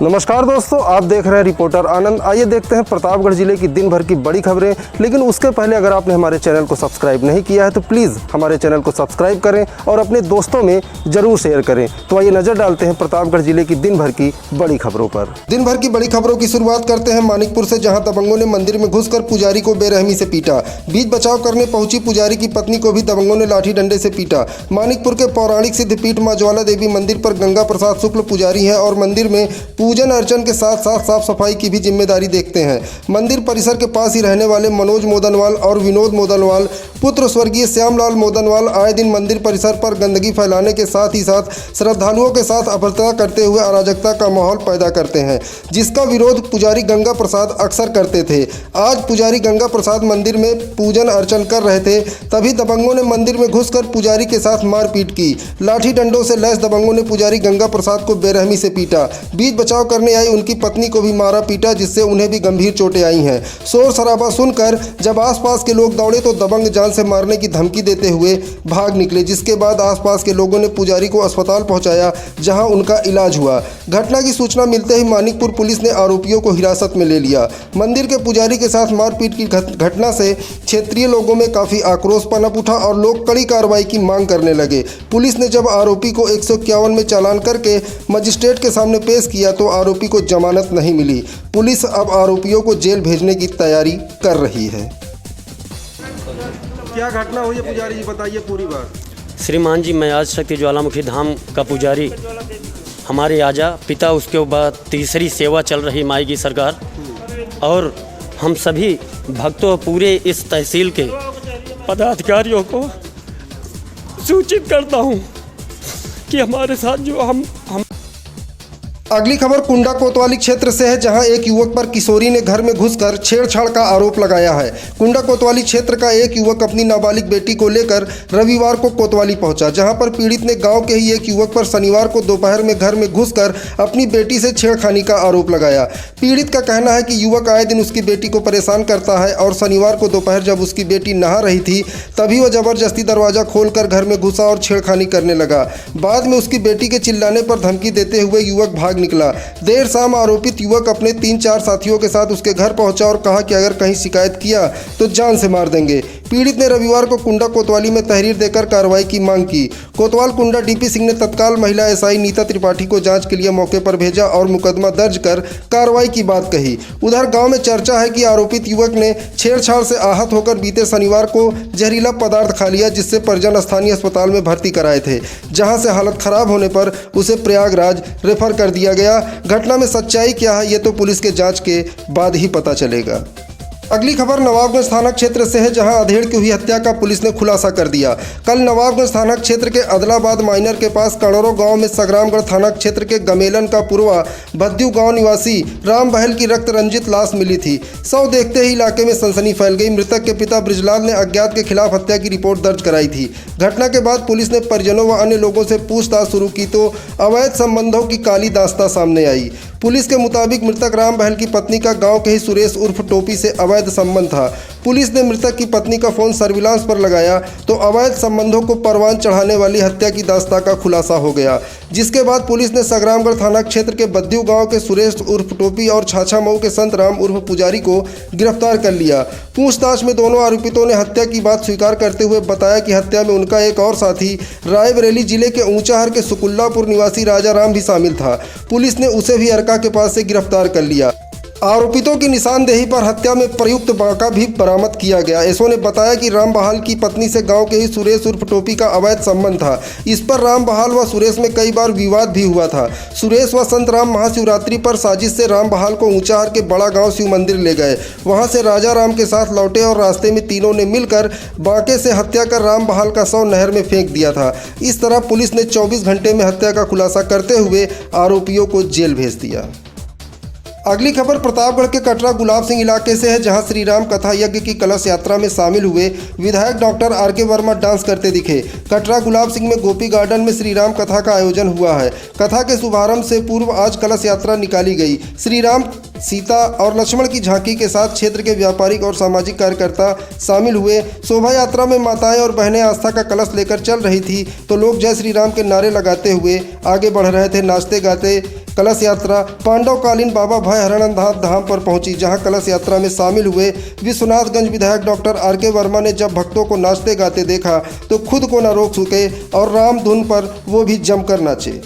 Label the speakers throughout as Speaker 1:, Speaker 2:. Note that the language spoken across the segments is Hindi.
Speaker 1: नमस्कार दोस्तों, आप देख रहे हैं रिपोर्टर आनंद। आइए देखते हैं प्रतापगढ़ जिले की दिन भर की बड़ी खबरें। लेकिन उसके पहले अगर आपने हमारे चैनल को सब्सक्राइब नहीं किया है तो प्लीज़ हमारे चैनल को सब्सक्राइब करें और अपने दोस्तों में जरूर शेयर करें। तो आइए नजर डालते हैं प्रतापगढ़ जिले की दिन भर की बड़ी खबरों पर। दिन भर की बड़ी खबरों की शुरुआत करते हैं मानिकपुर से, जहाँ दबंगों ने मंदिर में घुसकर पुजारी को बेरहमी से पीटा। बीच बचाव करने पहुंची पुजारी की पत्नी को भी दबंगों ने लाठी डंडे से पीटा। मानिकपुर के पौराणिक सिद्धपीठ मां ज्वाला देवी मंदिर पर गंगा प्रसाद शुक्ल पुजारी हैं और मंदिर में पूजन अर्चन के साथ साथ साफ सफाई की भी जिम्मेदारी देखते हैं। मंदिर परिसर के पास ही रहने वाले मनोज मोदनवाल और विनोद मोदनवाल पुत्र स्वर्गीय श्यामलाल मोदनवाल आए दिन मंदिर परिसर पर गंदगी फैलाने के साथ ही साथ श्रद्धालुओं के साथ अभद्रता करते हुए अराजकता का माहौल पैदा करते हैं, जिसका विरोध पुजारी गंगा प्रसाद अक्सर करते थे। आज पुजारी गंगा प्रसाद मंदिर में पूजन अर्चन कर रहे थे, तभी दबंगों ने मंदिर में घुसकर पुजारी के साथ मारपीट की। लाठी डंडों से लैस दबंगों ने पुजारी गंगा प्रसाद को बेरहमी से पीटा। बीच बचाव करने आई उनकी पत्नी को भी मारा पीटा, जिससे उन्हें भी गंभीर चोटें आई हैं। शोर शराबा सुनकर जब आसपास के लोग दौड़े तो दबंग जान से मारने की धमकी देते हुए भाग निकले, जिसके बाद आसपास के लोगों ने पुजारी को अस्पताल पहुंचाया, जहां उनका इलाज हुआ। घटना की सूचना मिलते ही मानिकपुर पुलिस ने आरोपियों को हिरासत में ले लिया। मंदिर के पुजारी के साथ मारपीट की घटना से क्षेत्रीय लोगों में काफी आक्रोश पनप उठा और लोग कड़ी कार्रवाई की मांग करने लगे। पुलिस ने जब आरोपी को 151 में चालान करके मजिस्ट्रेट के सामने पेश किया तो आरोपी को जमानत नहीं मिली। पुलिस अब आरोपियों को जेल भेजने की तैयारी कर रही है। क्या घटना हुई है पुजारी जी, बताइए पूरी बात।
Speaker 2: श्रीमान जी, मैं आज शक्ति ज्वालामुखी धाम का पुजारी, हमारे आजा पिता, उसके बाद तीसरी सेवा चल रही माई की सरकार, और हम सभी भक्तों पूरे इस तहसील के पदाधिकारियों को सूचित करता हूं कि हमारे साथ जो हम
Speaker 1: अगली खबर कुंडा कोतवाली क्षेत्र से है, जहां एक युवक पर किशोरी ने घर में घुसकर छेड़छाड़ का आरोप लगाया है। कुंडा कोतवाली क्षेत्र का एक युवक अपनी नाबालिग बेटी को लेकर रविवार को कोतवाली पहुंचा, जहां पर पीड़ित ने गांव के ही एक युवक पर शनिवार को दोपहर में घर में घुसकर अपनी बेटी से छेड़खानी का आरोप लगाया। पीड़ित का कहना है कि युवक आए दिन उसकी बेटी को परेशान करता है और शनिवार को दोपहर जब उसकी बेटी नहा रही थी तभी वह जबरदस्ती दरवाजा खोलकर घर में घुसा और छेड़खानी करने लगा। बाद में उसकी बेटी के चिल्लाने पर धमकी देते हुए युवक भाग निकला। देर शाम आरोपित युवक अपने 3-4 साथियों के साथ उसके घर पहुंचा और कहा कि अगर कहीं शिकायत किया तो जान से मार देंगे। पीड़ित ने रविवार को कुंडा कोतवाली में तहरीर देकर कार्रवाई की मांग की। कोतवाल कुंडा डीपी सिंह ने तत्काल महिला एसआई नीता त्रिपाठी को जांच के लिए मौके पर भेजा और मुकदमा दर्ज कर कार्रवाई की बात कही। उधर गांव में चर्चा है कि आरोपित युवक ने छेड़छाड़ से आहत होकर बीते शनिवार को जहरीला पदार्थ खा लिया, जिससे परिजन स्थानीय अस्पताल में भर्ती कराए थे, जहां से हालत खराब होने पर उसे प्रयागराज रेफर कर दिया गया। घटना में सच्चाई क्या है ये तो पुलिस के जांच के बाद ही पता चलेगा। अगली खबर नवाबगंज थाना क्षेत्र से है, जहां अधेड़ की हुई हत्या का पुलिस ने खुलासा कर दिया। कल नवाबगंज थाना क्षेत्र के अदलाबाद माइनर के पास कणोरो गांव में संग्रामगढ़ थाना क्षेत्र के गमेलन का पूर्वा भद्दू गांव निवासी राम बहल की रक्त रंजित लाश मिली थी। शव देखते ही इलाके में सनसनी फैल गई। मृतक के पिता ब्रिजलाल ने अज्ञात के खिलाफ हत्या की रिपोर्ट दर्ज कराई थी। घटना के बाद पुलिस ने परिजनों व अन्य लोगों से पूछताछ शुरू की तो अवैध संबंधों की काली दास्तां सामने आई। पुलिस के मुताबिक मृतक राम बहल की पत्नी का गांव के ही सुरेश उर्फ टोपी से अवैध संबंध था। पुलिस ने मृतक की पत्नी का फोन सर्विलांस पर लगाया तो अवैध संबंधों को परवान चढ़ाने वाली हत्या की दास्तां का खुलासा हो गया, जिसके बाद पुलिस ने संग्रामगढ़ थाना क्षेत्र के बद्दू गांव के सुरेश उर्फ टोपी और छाछा मऊ के संत राम उर्फ पुजारी को गिरफ्तार कर लिया। पूछताछ में दोनों आरोपितों ने हत्या की बात स्वीकार करते हुए बताया कि हत्या में उनका एक और साथी रायबरेली जिले के ऊंचाहर के सुकुल्लापुर निवासी राजा राम भी शामिल था। पुलिस ने उसे भी अरका के पास से गिरफ्तार कर लिया। आरोपितों की निशानदेही पर हत्या में प्रयुक्त बांका भी बरामद किया गया। एसओ ने बताया कि राम बहाल की पत्नी से गांव के ही सुरेश उर्फ टोपी का अवैध संबंध था। इस पर राम बहाल व सुरेश में कई बार विवाद भी हुआ था। सुरेश व संत राम महाशिवरात्रि पर साजिश से राम बहाल को ऊंचाहर के बड़ा गांव शिव मंदिर ले गए। वहां से राजा राम के साथ लौटे और रास्ते में तीनों ने मिलकर बांके से हत्या कर राम बहाल का शव नहर में फेंक दिया था। इस तरह पुलिस ने 24 घंटे में हत्या का खुलासा करते हुए आरोपियों को जेल भेज दिया। अगली खबर प्रतापगढ़ के कटरा गुलाब सिंह इलाके से है, जहां श्री राम कथा यज्ञ की कलश यात्रा में शामिल हुए विधायक डॉक्टर आर.के. वर्मा डांस करते दिखे। कटरा गुलाब सिंह में गोपी गार्डन में श्री राम कथा का आयोजन हुआ है। कथा के शुभारंभ से पूर्व आज कलश यात्रा निकाली गई। श्री राम, सीता और लक्ष्मण की झांकी के साथ क्षेत्र के व्यापारिक और सामाजिक कार्यकर्ता शामिल हुए। शोभा यात्रा में माताएं और बहनें आस्था का कलश लेकर चल रही थी तो लोग जय श्री राम के नारे लगाते हुए आगे बढ़ रहे थे। नाचते गाते कलश यात्रा पांडवकालीन बाबा भय हरणनाथ धाम पर पहुंची, जहां कलश यात्रा में शामिल हुए विश्वनाथगंज विधायक डॉक्टर आर.के. वर्मा ने जब भक्तों को नाचते गाते देखा तो खुद को न रोक सके और राम धुन पर वो भी जमकर नाचे।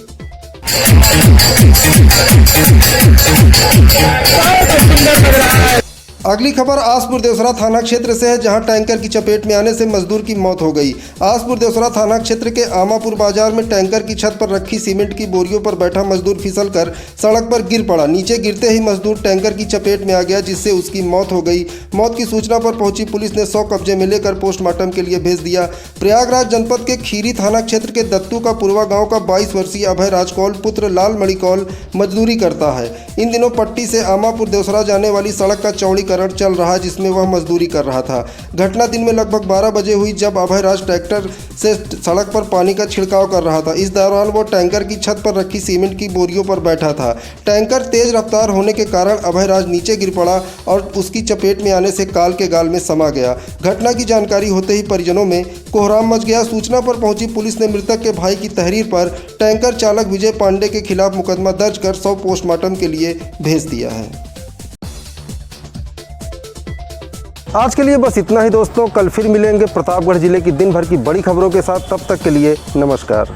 Speaker 1: अगली खबर आसपुर देवसरा थाना क्षेत्र से है, जहां टैंकर की चपेट में आने से मजदूर की मौत हो गई। आसपुर देवसरा थाना क्षेत्र के आमापुर बाजार में टैंकर की छत पर रखी सीमेंट की बोरियों पर बैठा मजदूर फिसलकर सड़क पर गिर पड़ा। नीचे गिरते ही मजदूर टैंकर की चपेट में आ गया, जिससे उसकी मौत हो गई। मौत की सूचना पर पहुंची पुलिस ने 100 कब्जे में लेकर पोस्टमार्टम के लिए भेज दिया। प्रयागराज जनपद के खीरी थाना क्षेत्र के दत्तू का पुरवा गाँव का 22 वर्षीय अभय राजकौल पुत्र लालमणि कौल मजदूरी करता है। इन दिनों पट्टी से आमापुर देवसरा जाने वाली सड़क का चौड़ीकरण चल रहा है, जिसमें वह मजदूरी कर रहा था। घटना दिन में लगभग 12 बजे हुई, जब अभय राज ट्रैक्टर से सड़क पर पानी का छिड़काव कर रहा था। इस दौरान वो टैंकर की छत पर रखी सीमेंट की बोरियों पर बैठा था। टैंकर तेज रफ्तार होने के कारण अभय राज नीचे गिर पड़ा और उसकी चपेट में आने से काल के गाल में समा गया। घटना की जानकारी होते ही परिजनों में कोहराम मच गया। सूचना पर पहुंची पुलिस ने मृतक के भाई की तहरीर पर टैंकर चालक विजय पांडे के खिलाफ मुकदमा दर्ज कर 100 पोस्टमार्टम के लिए भेज दिया है। आज के लिए बस इतना ही दोस्तों। कल फिर मिलेंगे प्रतापगढ़ जिले की दिन भर की बड़ी खबरों के साथ। तब तक के लिए नमस्कार।